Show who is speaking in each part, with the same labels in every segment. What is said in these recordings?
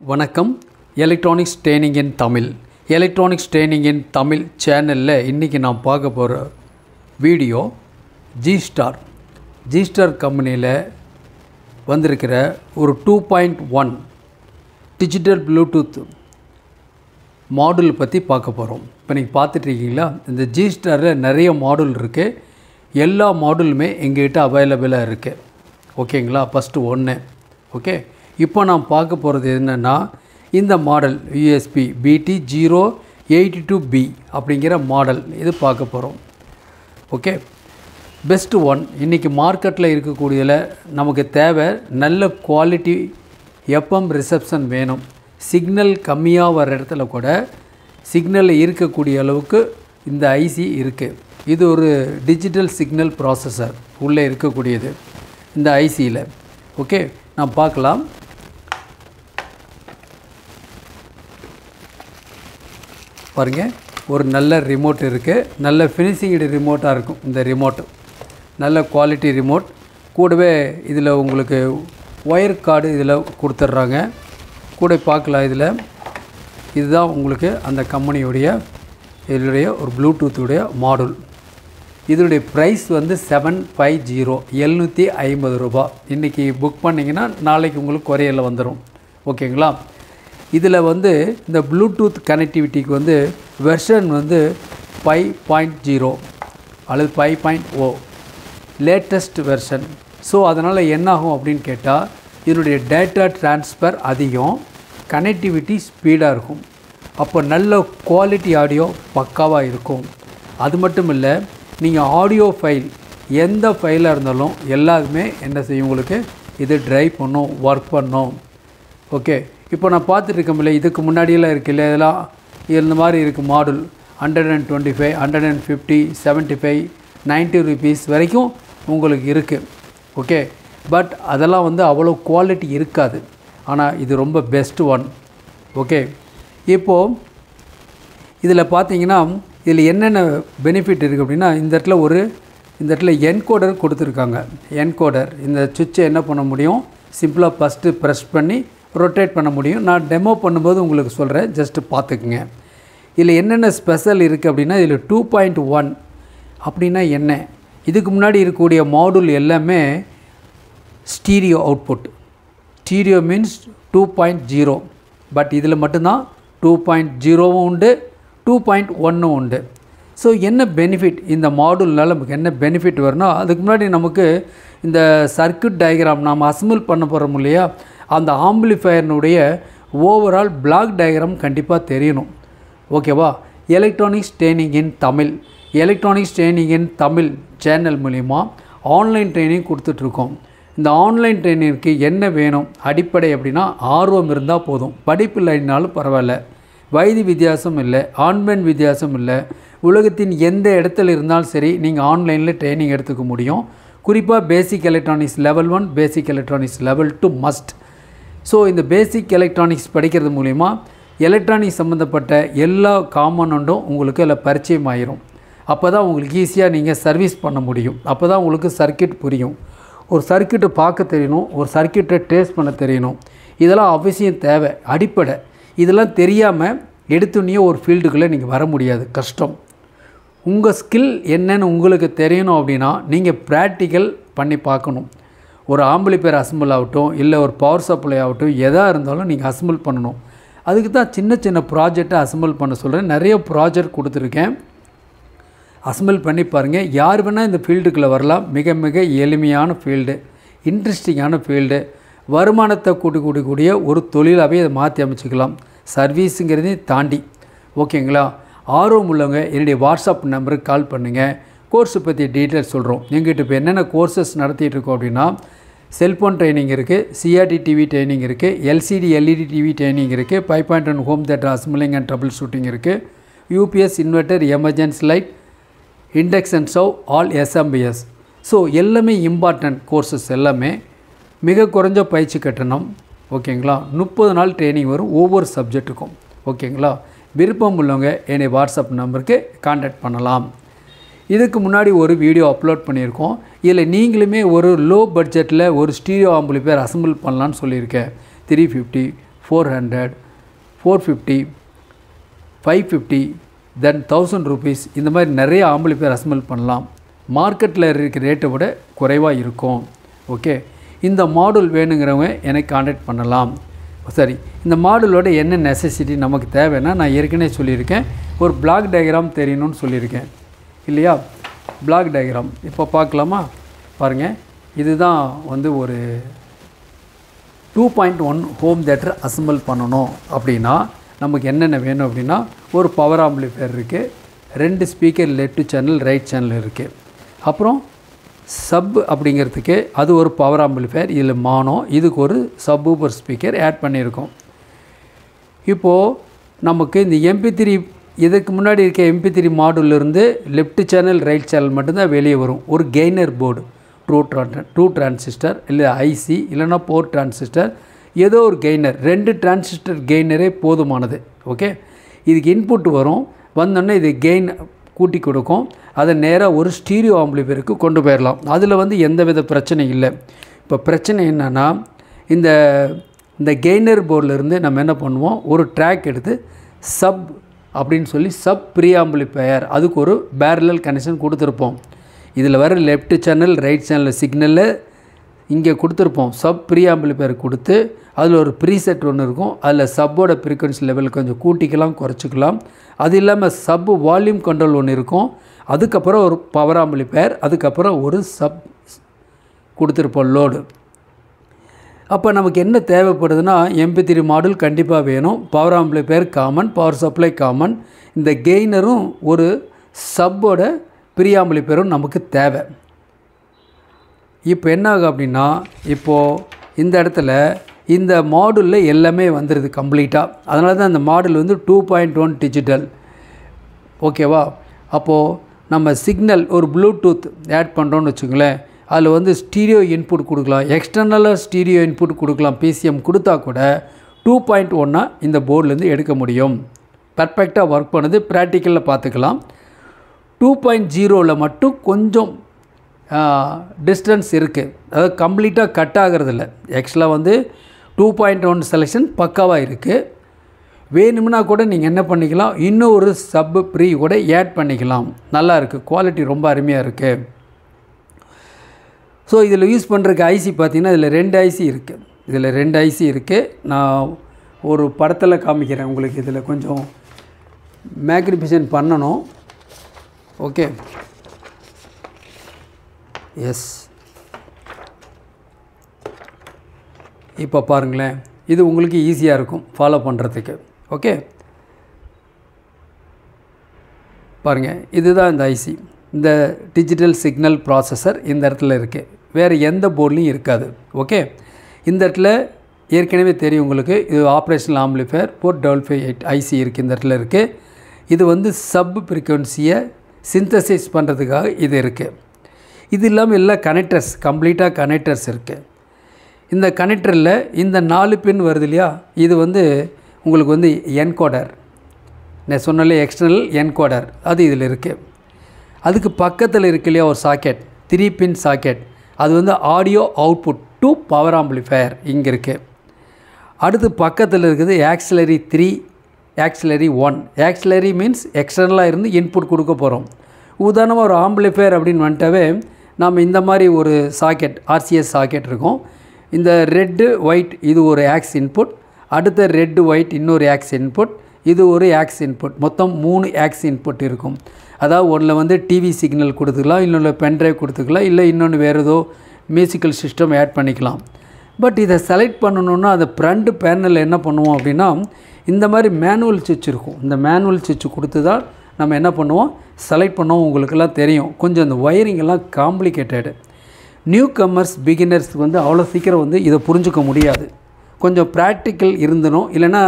Speaker 1: வணக்கம். Electronics training இன் Tamil. Electronics training இன் தமிழ் சேனலில் இன்றைக்கி நான் பார்க்க போகிற வீடியோ ஜி-ஸ்டார் கம்பெனியில் வந்திருக்கிற ஒரு 2.1 டிஜிட்டல் ப்ளூடூத் மாடல் பற்றி பார்க்க போகிறோம். இப்போ நீங்கள் பார்த்துட்ருக்கீங்களா, இந்த ஜி-ஸ்டாரில் நிறைய மாடல் இருக்குது. எல்லா மாடலுமே எங்கள்கிட்ட அவைலபிளாக இருக்குது. ஓகேங்களா? ஃபஸ்ட்டு ஒன்று. ஓகே, இப்போ நான் பார்க்க போகிறது என்னென்னா, இந்த மாடல் USB BT082B அப்படிங்கிற மாடல் இது பார்க்க போகிறோம். Okay, best one. இன்றைக்கி மார்க்கெட்டில் இருக்கக்கூடியதில் நமக்கு தேவை நல்ல குவாலிட்டி FM ரிசப்ஷன் வேணும். சிக்னல் கம்மியாக வர இடத்துல கூட சிக்னலில் இருக்கக்கூடிய அளவுக்கு இந்த ஐசி இருக்குது. இது ஒரு டிஜிட்டல் சிக்னல் ப்ராசஸர் உள்ளே இருக்கக்கூடியது இந்த ஐசியில். ஓகே, நான் பார்க்கலாம். பாருங்கள், ஒரு நல்ல ரிமோட் இருக்குது. நல்ல ஃபினிஷிங்டு ரிமோட்டாக இருக்கும் இந்த ரிமோட்டு. நல்ல குவாலிட்டி ரிமோட். கூடவே இதில் உங்களுக்கு ஒயர் கார்டு இதில் கொடுத்துட்றாங்க. கூட பார்க்கலாம். இதில் இதுதான் உங்களுக்கு அந்த கம்பெனியுடைய இதனுடைய ஒரு ப்ளூடூத்துடைய மாடல். இதனுடைய ப்ரைஸ் வந்து 750 750 ரூபா. இன்றைக்கி புக் பண்ணிங்கன்னா நாளைக்கு உங்களுக்கு கொரியரில் வந்துடும். ஓகேங்களா? இதில் வந்து இந்த ப்ளூடூத் கனெக்டிவிட்டிக்கு வந்து வெர்ஷன் வந்து 5.0 அல்லது 5.0 லேட்டஸ்ட் வெர்ஷன். ஸோ அதனால் என்னாகும் அப்படின்னு கேட்டால், இதனுடைய டேட்டா ட்ரான்ஸ்ஃபர் அதிகம், கனெக்டிவிட்டி ஸ்பீடாக இருக்கும். அப்போ நல்ல குவாலிட்டி ஆடியோ பக்காவாக இருக்கும். அது மட்டும் இல்லை, நீங்கள் ஆடியோ ஃபைல் எந்த ஃபைலாக இருந்தாலும் எல்லாருமே என்ன செய்யும், உங்களுக்கு இது ட்ரைவ் பண்ணும், ஒர்க் பண்ணும். ஓகே, இப்போ நான் பார்த்துட்ருக்கோம்ல, இதுக்கு முன்னாடியெல்லாம் இருக்குல்ல, இதெல்லாம் இந்த மாதிரி இருக்குது மாடல். 125 150 75 90 ருபீஸ் வரைக்கும் உங்களுக்கு இருக்குது. ஓகே, பட் அதெல்லாம் வந்து அவ்வளோ குவாலிட்டி இருக்காது. ஆனால் இது ரொம்ப பெஸ்ட் ஒன். ஓகே, இப்போது இதில் பார்த்தீங்கன்னா, இதில் என்னென்ன பெனிஃபிட் இருக்குது அப்படின்னா, இந்த இடத்துல என்கோடர் கொடுத்துருக்காங்க. என்கோடர் இந்த சுவிட்சை என்ன பண்ண முடியும், சிம்பிளாக ஃபஸ்ட்டு ப்ரெஸ் பண்ணி ரொட்டேட் பண்ண முடியும். நான் டெமோ பண்ணும்போது உங்களுக்கு சொல்கிறேன், ஜஸ்ட்டு பார்த்துக்குங்க. இதில் என்னென்ன ஸ்பெஷல் இருக்குது அப்படின்னா, இதில் 2.1 அப்படின்னா என்ன, இதுக்கு முன்னாடி இருக்கக்கூடிய மாடல் எல்லாமே stereo output. Stereo means 2.0. But இதில் மட்டும்தான் 2.0வும் உண்டு, 2.1ம் உண்டு. ஸோ என்ன பெனிஃபிட் இந்த மாடல்னால் நமக்கு என்ன பெனிஃபிட் வரும்னா, அதுக்கு முன்னாடி நமக்கு இந்த சர்க்யூட் டயக்ராம் நாம் அசம்பிள் பண்ண போகிறோம் இல்லையா, அந்த ஆம்பிளிஃபயர்னுடைய ஓவரால் பிளாக் டயக்ராம் கண்டிப்பாக தெரியணும். ஓகேவா? எலக்ட்ரானிக்ஸ் ட்ரெயினிங் இன் தமிழ், எலக்ட்ரானிக்ஸ் ட்ரெயினிங் இன் தமிழ் சேனல் மூலிமா ஆன்லைன் ட்ரைனிங் கொடுத்துட்ருக்கோம். இந்த ஆன்லைன் ட்ரைனிங்க்கு என்ன வேணும் அடிப்படை அப்படின்னா, ஆர்வம் இருந்தால் போதும். படிப்பு இல்லைனாலும் பரவாயில்ல. வயது வித்தியாசம் இல்லை, ஆண் பெண் வித்தியாசம் இல்லை. உலகத்தின் எந்த இடத்துல இருந்தாலும் சரி, நீங்கள் ஆன்லைனில் ட்ரைனிங் எடுத்துக்க முடியும். குறிப்பாக பேசிக் எலக்ட்ரானிக்ஸ் லெவல் 1, பேசிக் எலக்ட்ரானிக்ஸ் லெவல் 2 மஸ்ட். ஸோ இந்த பேசிக் எலக்ட்ரானிக்ஸ் படிக்கிறது மூலிமா எலக்ட்ரானிக்ஸ் சம்மந்தப்பட்ட எல்லா காம்பனண்ட்டும் உங்களுக்கு அதில் பரிச்சயம் ஆயிரும். அப்போ தான் உங்களுக்கு ஈஸியாக நீங்கள் சர்வீஸ் பண்ண முடியும். அப்போ தான் உங்களுக்கு சர்க்யூட் புரியும். ஒரு சர்க்யூட்டை பார்க்க தெரியணும், ஒரு சர்க்யூட்டை டேஸ்ட் பண்ண தெரியணும். இதெல்லாம் அவசியம் தேவை, அடிப்படை. இதெல்லாம் தெரியாமல் எடுத்துனே ஒரு ஃபீல்டுக்குள்ளே நீங்கள் வர முடியாது, கஷ்டம். உங்கள் ஸ்கில் என்னன்னு உங்களுக்கு தெரியணும் அப்படின்னா, நீங்கள் ப்ராக்டிக்கல் பண்ணி பார்க்கணும். ஒரு ஆம்பிளிஃபயர் அசம்பிள் ஆகட்டும், இல்லை ஒரு பவர் சப்ளை ஆகட்டும், எதாக இருந்தாலும் நீங்கள் அசம்பிள் பண்ணணும். அதுக்கு தான் சின்ன சின்ன ப்ராஜெக்டை அசம்பிள் பண்ண சொல்கிறேன். நிறைய ப்ராஜெக்ட் கொடுத்துருக்கேன், அசம்பிள் பண்ணி பாருங்கள். யார் வேணால் இந்த ஃபீல்டுக்குள்ளே வரலாம். மிக மிக எளிமையான ஃபீல்டு, இன்ட்ரெஸ்டிங்கான ஃபீல்டு. வருமானத்தை கூட்டக்கூடிய ஒரு தொழிலாகவே அதை மாற்றி அமைச்சிக்கலாம், சர்வீஸுங்கிறதையும் தாண்டி. ஓகேங்களா? ஆர்வம் உள்ளவங்க என்னுடைய வாட்ஸ்அப் நம்பருக்கு கால் பண்ணுங்கள். கோர்ஸை பற்றி டீட்டெயில்ஸ் சொல்கிறோம். எங்கிட்ட இப்போ என்னென்ன கோர்சஸ் நடத்திட்டு இருக்கோம் அப்படின்னா, செல்ஃபோன் ட்ரைனிங் இருக்குது, CRT TV ட்ரைனிங் இருக்குது, LCD LED TV ட்ரைனிங் இருக்குது, 5.1 home theatre assembling and trouble shooting இருக்குது, UPS inverter, emergency light, induction stove, all SMBS. So எல்லாமே இம்பார்ட்டன்ட் கோர்சஸ், எல்லாமே மிக குறைஞ்ச பயிற்சி கட்டணம். ஓகேங்களா? 30 நாள் ட்ரைனிங் வரும் ஒவ்வொரு சப்ஜெக்ட்டுக்கும். ஓகேங்களா? விருப்பம் உள்ளவங்க என்னை வாட்ஸ்அப் நம்பருக்கு கான்டாக்ட் பண்ணலாம். இதுக்கு முன்னாடி ஒரு வீடியோ அப்லோட் பண்ணியிருக்கோம். இதில் நீங்களுமே ஒரு லோ பட்ஜெட்டில் ஒரு ஸ்டீரியோ ஆம்பிளிஃபையர் அசம்பிள் பண்ணலான்னு சொல்லியிருக்கேன். 350 400, 450, 550, தென் 1000 rupees. இந்த மாதிரி நிறைய ஆம்பிளிஃபையர் அசம்பிள் பண்ணலாம். மார்க்கெட்டில் இருக்கிற ரேட்டை விட குறைவாக இருக்கும். ஓகே, இந்த மாடல் வேணுங்கிறவங்க எனக்கு கான்டாக்ட் பண்ணலாம். சரி, இந்த மாடலோட என்ன நெசசிட்டி நமக்கு தேவைன்னா நான் ஏற்கனவே சொல்லியிருக்கேன், ஒரு பிளாக் டயக்ராம் தெரியணும்னு சொல்லியிருக்கேன் இல்லையா? பிளாக் டயக்ராம் இப்போ பார்க்கலாமா? பாருங்கள், இதுதான் வந்து ஒரு 2.1 ஹோம் தியேட்டர் அசம்பிள் பண்ணணும் அப்படின்னா நமக்கு என்னென்ன வேணும் அப்படின்னா, ஒரு பவர் ஆம்பிளிஃபையர் இருக்குது, 2 speaker left channel right channel இருக்குது, அப்புறம் சப் அப்படிங்கிறதுக்கு அது ஒரு பவர் ஆம்பிளிஃபையர், இதில் மானோ, இதுக்கு ஒரு சப் ஊப்பர் ஸ்பீக்கர் ஆட் பண்ணியிருக்கோம். இப்போது நமக்கு இந்த MP3 இதுக்கு முன்னாடி இருக்க MP3 மாடூலிருந்து லெஃப்ட் சேனல் ரைட் சேனல் மட்டும்தான் வெளியே வரும். ஒரு கெய்னர் போர்டு, ட்ரூ டிரான்சிஸ்டர் இல்லை ஐசி இல்லைனா 4 டிரான்சிஸ்டர், ஏதோ ஒரு கெய்னர், 2 டிரான்சிஸ்டர் கெய்னரே போதுமானது. ஓகே, இதுக்கு இன்புட் வரும், வந்தோடனே இது கெயின் கூட்டி கொடுக்கும், அதை நேராக ஒரு ஸ்டீரியோ ஆம்பிளிஃபையருக்கு கொண்டு போயிடலாம். அதில் வந்து எந்த வித பிரச்சனை இல்லை. இப்போ பிரச்சனை என்னென்னா, இந்த கெய்னர் போர்டிலேருந்து நம்ம என்ன பண்ணுவோம், ஒரு ட்ராக் எடுத்து சப் அப்படின்னு சொல்லி சப் ப்ரீ ஆம்பிளிஃபையர், அதுக்கு ஒரு பேரலல் கனெக்ஷன் கொடுத்துருப்போம். இதில் வர லெஃப்ட் சேனல் ரைட் சேனல் சிக்னலில் இங்கே கொடுத்துருப்போம். சப் ப்ரீ ஆம்பிளிஃபையர் கொடுத்து அதில் ஒரு ப்ரீசெட் ஒன்று இருக்கும், அதில் சப்போட ஃப்ரீக்வன்சி லெவல் கொஞ்சம் கூட்டிக்கலாம் குறைச்சிக்கலாம். அது இல்லாமல் சப் வால்யூம் கண்ட்ரோல் ஒன்று இருக்கும், அதுக்கப்புறம் ஒரு பவர் ஆம்பிளிஃபையர், அதுக்கப்புறம் ஒரு சப் கொடுத்துருப்போம் லோடு. அப்போ நமக்கு என்ன தேவைப்படுதுன்னா, MP3 மாடல் கண்டிப்பாக வேணும், power amplifier common, power supply common, இந்த கெய்னரும் ஒரு சப்போட ப்ரீ ஆம்பிளிஃபையரும் நமக்கு தேவை. இப்போ என்ன ஆகும் அப்படின்னா, இப்போது இந்த இடத்துல இந்த மாடலில் எல்லாமே வந்துடுது கம்ப்ளீட்டாக. அதனால தான் இந்த மாடல் வந்து 2.1 டிஜிட்டல். ஓகேவா? அப்போது நம்ம சிக்னல் ஒரு ப்ளூடூத் ஆட் பண்ணுறோன்னு வச்சுங்களேன், அதில் வந்து ஸ்டீரியோ இன்புட் கொடுக்கலாம், எக்ஸ்டர்னலாக ஸ்டீரியோ இன்புட் கொடுக்கலாம். PCM கொடுத்தா கூட 2.1 இந்த போர்ட்லேருந்து எடுக்க முடியும். பர்ஃபெக்டாக ஒர்க் பண்ணுது, ப்ராக்டிக்கலில் பார்த்துக்கலாம். 2.0 மட்டும் கொஞ்சம் டிஸ்டன்ஸ் இருக்குது, அதாவது கம்ப்ளீட்டாக கட் ஆகிறதில்ல. ஆக்சுவலாக வந்து 2.1 செலெக்ஷன் பக்காவாக இருக்குது. வேணும்னா கூட நீங்கள் என்ன பண்ணிக்கலாம், இன்னும் ஒரு சப் ப்ரீ கூட ஆட் பண்ணிக்கலாம். நல்லா இருக்குது, குவாலிட்டி ரொம்ப அருமையாக இருக்குது. ஸோ இதில் யூஸ் பண்ணுறதுக்கு ஐசி பார்த்திங்கன்னா இதில் 2 ஐசி இருக்குது. இதில் 2 ஐசி இருக்குது. நான் ஒரு படத்தில் காமிக்கிறேன் உங்களுக்கு. இதில் கொஞ்சம் மேக்னிஃபிகேஷன் பண்ணணும். ஓகே, எஸ், இப்போ பாருங்களேன், இது உங்களுக்கு ஈஸியாக இருக்கும் ஃபாலோ பண்ணுறதுக்கு. ஓகே, பாருங்கள், இதுதான் இந்த ஐசி, இந்த டிஜிட்டல் சிக்னல் ப்ராசஸர் இந்த இடத்துல இருக்குது, வேறு எந்த போர்ட்லையும் இருக்காது. ஓகே, இந்த இடத்துல ஏற்கனவே தெரியும் உங்களுக்கு, இது ஆப்ரேஷனல் ஆம்பிளிஃபையர் 455 ஐசி இருக்குது, இந்த இடத்துல இருக்குது. இது வந்து சப் ஃப்ரீக்வன்சியை சிந்தசைஸ் பண்ணுறதுக்காக இது இருக்குது. இது இல்லாமல் எல்லாம் கனெக்டர்ஸ், கம்ப்ளீட்டாக கனெக்டர்ஸ் இருக்குது. இந்த கனெக்டரில் இந்த 4 பின் வருது இல்லையா, இது வந்து உங்களுக்கு வந்து என்கோடர், நான் சொன்னாலே எக்ஸ்டர்னல் என்கோடர், அது இதில் இருக்குது. அதுக்கு பக்கத்தில் இருக்கு இல்லையா ஒரு சாக்கெட், 3 பின் சாக்கெட், அது வந்து audio output to power amplifier இங்கே இருக்குது. அடுத்து பக்கத்தில் இருக்குது ஆக்சிலரி 3, ஆக்சிலரி 1. ஆக்சிலரி மீன்ஸ் எக்ஸ்டர்னலாக இருந்து இன்புட் கொடுக்க போகிறோம். உதாரணமாக ஒரு ஆம்பிளிஃபையர் அப்படின்னு வந்துட்டாவே நாம் இந்த மாதிரி ஒரு சாக்கெட், RCS சாக்கெட் இருக்கும். இந்த ரெட்டு ஒயிட் இது ஒரு ஆக்ஸ் இன்புட், அடுத்த ரெட்டு ஒயிட் இன்னொரு ஆக்ஸ் இன்புட், இது ஒரு ஆக்ஸ் இன்புட், மொத்தம் 3 ஆக்ஸ் இன்புட் இருக்கும். அதாவது ஒன்றில் வந்து டிவி சிக்னல் கொடுத்துக்கலாம், இன்னொன்று பென்ட்ரைவ் கொடுத்துக்கலாம், இல்லை இன்னொன்று வேறு ஏதோ மியூசிக்கல் சிஸ்டம் ஆட் பண்ணிக்கலாம். பட் இதை செலக்ட் பண்ணணுன்னா அந்த ஃப்ரண்ட் பேனலில் என்ன பண்ணுவோம் அப்படின்னா, இந்த மாதிரி மேனுவல் சுவிட்ச் இருக்கும். இந்த மேனுவல் சுவிட்ச் கொடுத்து தான் நம்ம என்ன பண்ணுவோம், செலக்ட் பண்ணுவோம். உங்களுக்கெல்லாம் தெரியும், கொஞ்சம் இந்த ஒயரிங்கெல்லாம் காம்ப்ளிகேட்டடு. நியூ கம்மர்ஸ் பிகினர்ஸ்க்கு வந்து அவ்வளோ சீக்கிரம் வந்து இதை புரிஞ்சுக்க முடியாது. கொஞ்சம் ப்ராக்டிக்கல் இருந்தணும். இல்லைனா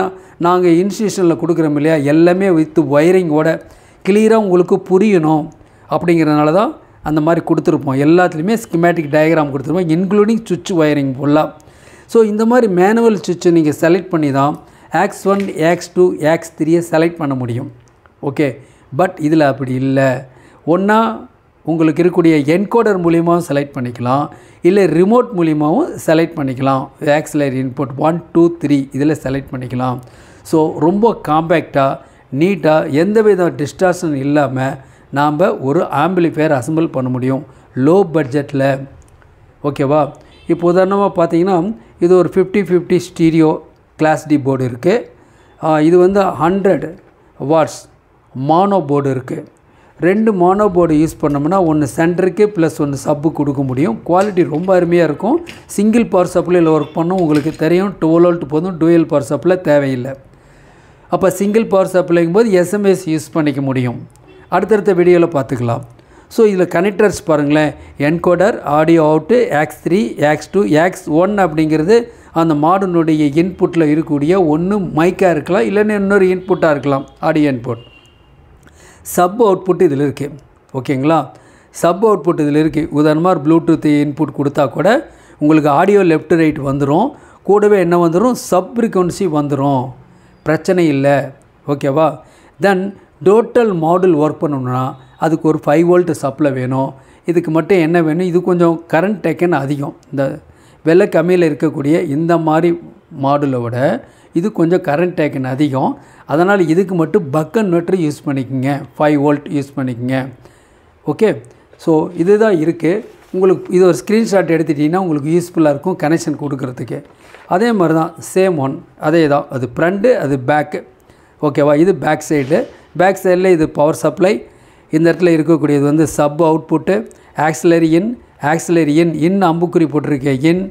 Speaker 1: நாங்கள் இன்ஸ்டியூஷனில் கொடுக்குறோம் இல்லையா, எல்லாமே வித் ஒயரிங்கோட கிளியராக உங்களுக்கு புரியணும் அப்படிங்கிறதுனால தான் அந்த மாதிரி கொடுத்துருப்போம். எல்லாத்துலேயுமே ஸ்கிமேட்டிக் டயக்ராம் கொடுத்துருப்போம், இன்க்ளூடிங் சுவிட்ச் ஒயரிங் ஃபுல்லாக. ஸோ இந்த மாதிரி மேனுவல் சுவிட்சை நீங்கள் செலக்ட் பண்ணி தான் X1, X2, X3 செலக்ட் பண்ண முடியும். ஓகே, பட் இதில் அப்படி இல்லை. ஒன்றா உங்களுக்கு இருக்கக்கூடிய என்கோடர் மூலியமாகவும் செலக்ட் பண்ணிக்கலாம், இல்லை ரிமோட் மூலியமாகவும் செலக்ட் பண்ணிக்கலாம். ஆக்சிலரி இன்புட் 1 2 3 இதில் செலக்ட் பண்ணிக்கலாம். ஸோ ரொம்ப காம்பேக்டாக நீட்டாக எந்த வித டிஸ்டார்ஷன் இல்லாமல் நாம் ஒரு ஆம்பிளிஃபையர் அசம்பிள் பண்ண முடியும் லோ பட்ஜெட்டில். ஓகேவா? இப்போ உதாரணமாக பார்த்தீங்கன்னா இது ஒரு 50-50 ஸ்டீரியோ கிளாஸ் டி போர்டு இருக்குது. இது வந்து 100 வாட்ஸ் மானோ போர்டு இருக்குது. 2 மானோ போர்டு யூஸ் பண்ணோம்னா ஒன்று சென்டருக்கு ப்ளஸ் ஒன்று சப்பு கொடுக்க முடியும். குவாலிட்டி ரொம்ப அருமையாக இருக்கும். சிங்கிள் பவர் சப்ளையில் ஒர்க் பண்ணோம், உங்களுக்கு தெரியும் 12 வோல்ட் போதும், டூயல் பவர் சப்ளை தேவையில்லை. அப்போ சிங்கிள் பவர் சப்ளைங்கும் போது எஸ்எம்எஸ் யூஸ் பண்ணிக்க முடியும். அடுத்தடுத்த வீடியோவில் பார்த்துக்கலாம். ஸோ இதில் கனெக்டர்ஸ் பாருங்களேன், encoder, audio out, X3, X2, X1 அப்படிங்கிறது அந்த மாடனுடைய இன்புட்டில் இருக்கக்கூடிய ஒன்று மைக்காக இருக்கலாம், இல்லைன்னா இன்னொரு இன்புட்டாக இருக்கலாம், ஆடியோ இன்புட். சப் அவுட்புட் இதில் இருக்குது. ஓகேங்களா? சப் அவுட்புட் இதில் இருக்குது. உதாரணமாக ப்ளூடூத் இன்புட் கொடுத்தா கூட உங்களுக்கு ஆடியோ லெஃப்ட் ரைட் வந்துடும், கூடவே என்ன வந்துடும், சப் ஃப்ரீக்வன்சி வந்துடும், பிரச்சனை இல்லை. ஓகேவா? தென் டோட்டல் மாடுல் ஒர்க் பண்ணணும்னா அதுக்கு ஒரு 5 வோல்ட் சப்ளை வேணும். இதுக்கு மட்டும் என்ன வேணும், இது கொஞ்சம் கரண்ட் டேக்கன் அதிகம். இந்த வெள்ளை கம்மியில் இருக்கக்கூடிய இந்த மாதிரி மாடுலை விட இது கொஞ்சம் கரண்ட் டேக்கன் அதிகம். அதனால் இதுக்கு மட்டும் பக் கன்வெர்ட்டர் யூஸ் பண்ணிக்கோங்க, 5 வோல்ட் யூஸ் பண்ணிக்கோங்க. ஓகே, ஸோ இதுதான் இருக்குது. உங்களுக்கு இது ஒரு ஸ்க்ரீன்ஷாட் எடுத்துட்டிங்கன்னா உங்களுக்கு யூஸ்ஃபுல்லாக இருக்கும் கனெக்ஷன் கொடுக்குறதுக்கு. அதே மாதிரி தான் சேம் ஒன், அதே தான், அது ஃப்ரண்ட்டு அது பேக்கு. ஓகேவா? இது பேக் சைடு. பேக் சைடில் இது பவர் சப்ளை. இந்த இடத்துல இருக்கக்கூடியது வந்து சப் அவுட்புட்டு, ஆக்சிலரி இன் அம்புக்குறி போட்டிருக்க இன்.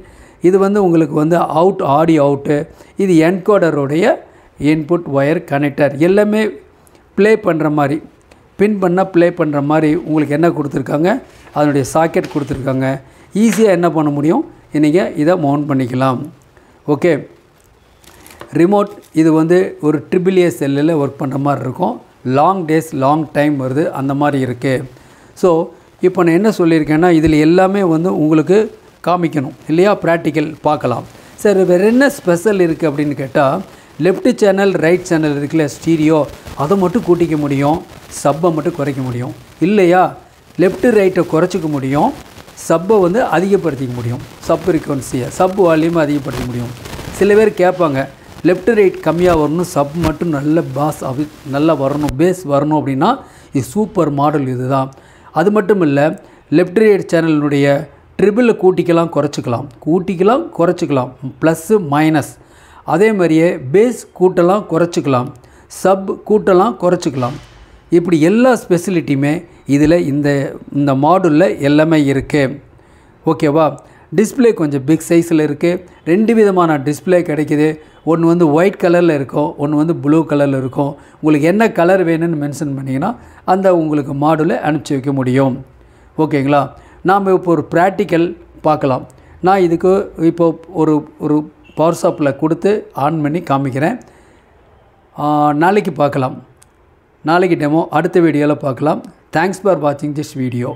Speaker 1: இது வந்து உங்களுக்கு வந்து அவுட், ஆடியோ அவுட்டு. இது என்கோடருடைய இன்புட் ஒயர் கனெக்டர். எல்லாமே ப்ளே பண்ணுற மாதிரி, பின் பண்ணால் ப்ளே பண்ணுற மாதிரி உங்களுக்கு என்ன கொடுத்துருக்காங்க, அதனுடைய சாக்கெட் கொடுத்துருக்காங்க. ஈஸியாக என்ன பண்ண முடியும், நீங்கள் இதை மவுண்ட் பண்ணிக்கலாம். ஓகே, ரிமோட் இது வந்து ஒரு AAA செல்லில் ஒர்க் பண்ணுற மாதிரி இருக்கும். லாங் டேஸ் லாங் டைம் வருது, அந்த மாதிரி இருக்குது. ஸோ இப்போ நான் என்ன சொல்லியிருக்கேன்னா இதில் எல்லாமே வந்து உங்களுக்கு காமிக்கணும் இல்லையா, ப்ராக்டிக்கல் பார்க்கலாம். சரி, வேறு என்ன ஸ்பெஷல் இருக்குது அப்படின்னு கேட்டால், லெஃப்ட் சேனல் ரைட் சேனல் இருக்குல்ல ஸ்டீரியோ, அதை மட்டும் கூட்டிக்க முடியும், சப்பை மட்டும் குறைக்க முடியும். இல்லையா, லெஃப்ட்டு ரைட்டை குறைச்சிக்க முடியும், சப்பை வந்து அதிகப்படுத்திக்க முடியும், சப் ஃப்ரீக்வன்சியை சப் வால்யூமை அதிகப்படுத்த முடியும். சில பேர் கேட்பாங்க, லெஃப்ட் ரைட் கம்மியாக வரணும், சப் மட்டும் நல்ல பாஸ் நல்லா வரணும், பேஸ் வரணும் அப்படின்னா இது சூப்பர் மாடல் இது தான். அது மட்டும் இல்லை, லெஃப்ட் ரைட் சேனலினுடைய ட்ரிபிளை கூட்டிக்கலாம் குறைச்சிக்கலாம், ப்ளஸ்ஸு மைனஸ். அதே மாதிரியே பேஸ் கூட்டலாம் குறைச்சிக்கலாம், சப் கூட்டலாம் குறைச்சிக்கலாம். இப்படி எல்லா ஸ்பெசிலிட்டியுமே இதில் இந்த மாடுலில் எல்லாமே இருக்குது. ஓகேவா? டிஸ்பிளே கொஞ்சம் பிக் சைஸில் இருக்குது. 2 விதமான டிஸ்பிளே கிடைக்கிது. ஒன்று வந்து ஒயிட் கலரில் இருக்கும், ஒன்று வந்து ப்ளூ கலரில் இருக்கும். உங்களுக்கு என்ன கலர் வேணும்னு மென்ஷன் பண்ணிங்கன்னா அந்த உங்களுக்கு மாடுலை அனுப்பிச்சி வைக்க முடியும். ஓகேங்களா? நாம் இப்போ ஒரு ப்ராக்டிக்கல் பார்க்கலாம். நான் இதுக்கு இப்போ ஒரு பவர் சப்ளை கொடுத்து ஆன் பண்ணி காமிக்கிறேன். நாளைக்கு பார்க்கலாம். நாளைக்கு டெமோ அடுத்த வீடியோவில் பார்க்கலாம். தேங்க்ஸ் ஃபார் வாட்சிங் திஸ் வீடியோ.